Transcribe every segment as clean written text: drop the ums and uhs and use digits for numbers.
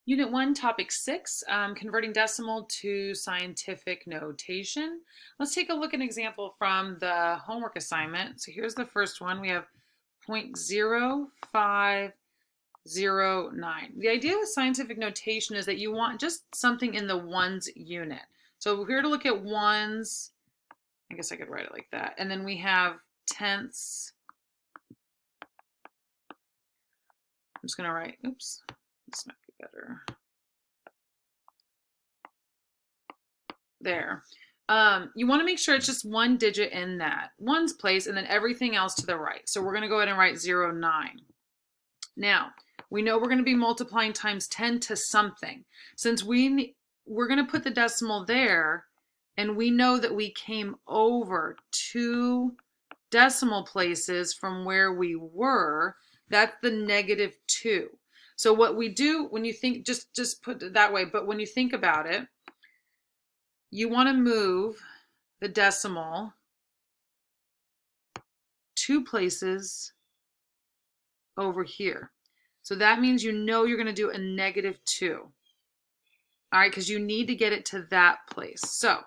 Unit 1, Topic 6, converting decimal to scientific notation. Let's take a look at an example from the homework assignment. So here's the first one. We have 0.0509. The idea with scientific notation is that you want just something in the ones unit. So we're here to look at ones. I guess I could write it like that. And then we have tenths. I'm just going to write, oops, this might be better. There. You want to make sure it's just one digit in that ones place and then everything else to the right. So we're going to go ahead and write 0.9. Now, we know we're going to be multiplying times 10 to something. Since we're going to put the decimal there, and we know that we came over 2 decimal places from where we were, that's the -2. So what we do when you think, just put it that way, but when you think about it, you want to move the decimal 2 places over here. So that means you know you're going to do a -2. All right, because you need to get it to that place. So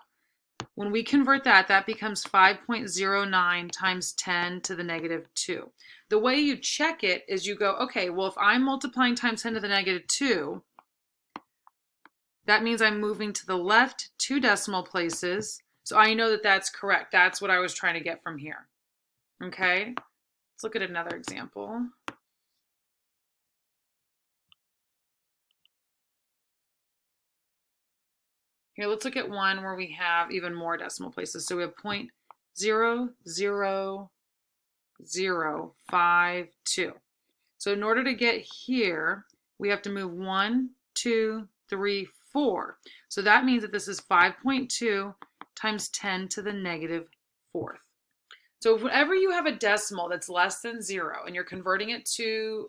when we convert that, that becomes 5.09 times 10 to the -2. The way you check it is you go, okay, well, if I'm multiplying times 10 to the -2, that means I'm moving to the left 2 decimal places. So I know that that's correct. That's what I was trying to get from here. Okay, let's look at another example. Here, let's look at one where we have even more decimal places. So we have 0.00052. So in order to get here, we have to move 1, 2, 3, 4. So that means that this is 5.2 times 10 to the -4th. So whenever you have a decimal that's less than 0 and you're converting it to,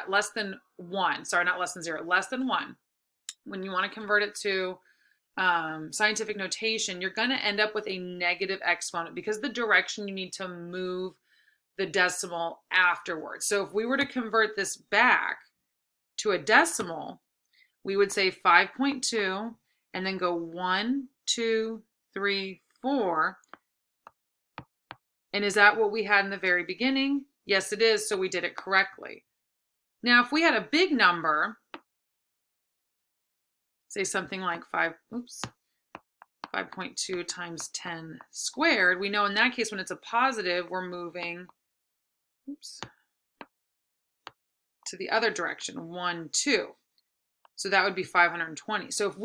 less than 1, sorry, not less than 0, less than 1, when you want to convert it to scientific notation, you're going to end up with a negative exponent because the direction you need to move the decimal afterwards. So if we were to convert this back to a decimal, we would say 5.2 and then go 1, 2, 3, 4. And is that what we had in the very beginning? Yes, it is. So we did it correctly. Now, if we had a big number, say something like 5.2 times 10 squared, we know in that case when it's a positive, we're moving to the other direction, 1, 2. So that would be 520. So if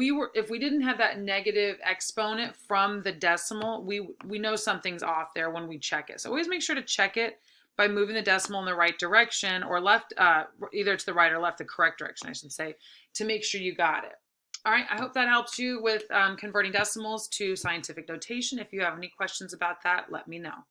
we didn't have that negative exponent from the decimal, we know something's off there when we check it. So always make sure to check it by moving the decimal in the right direction or left, either to the right or left, the correct direction, I should say, to make sure you got it. All right, I hope that helps you with converting decimals to scientific notation. If you have any questions about that, let me know.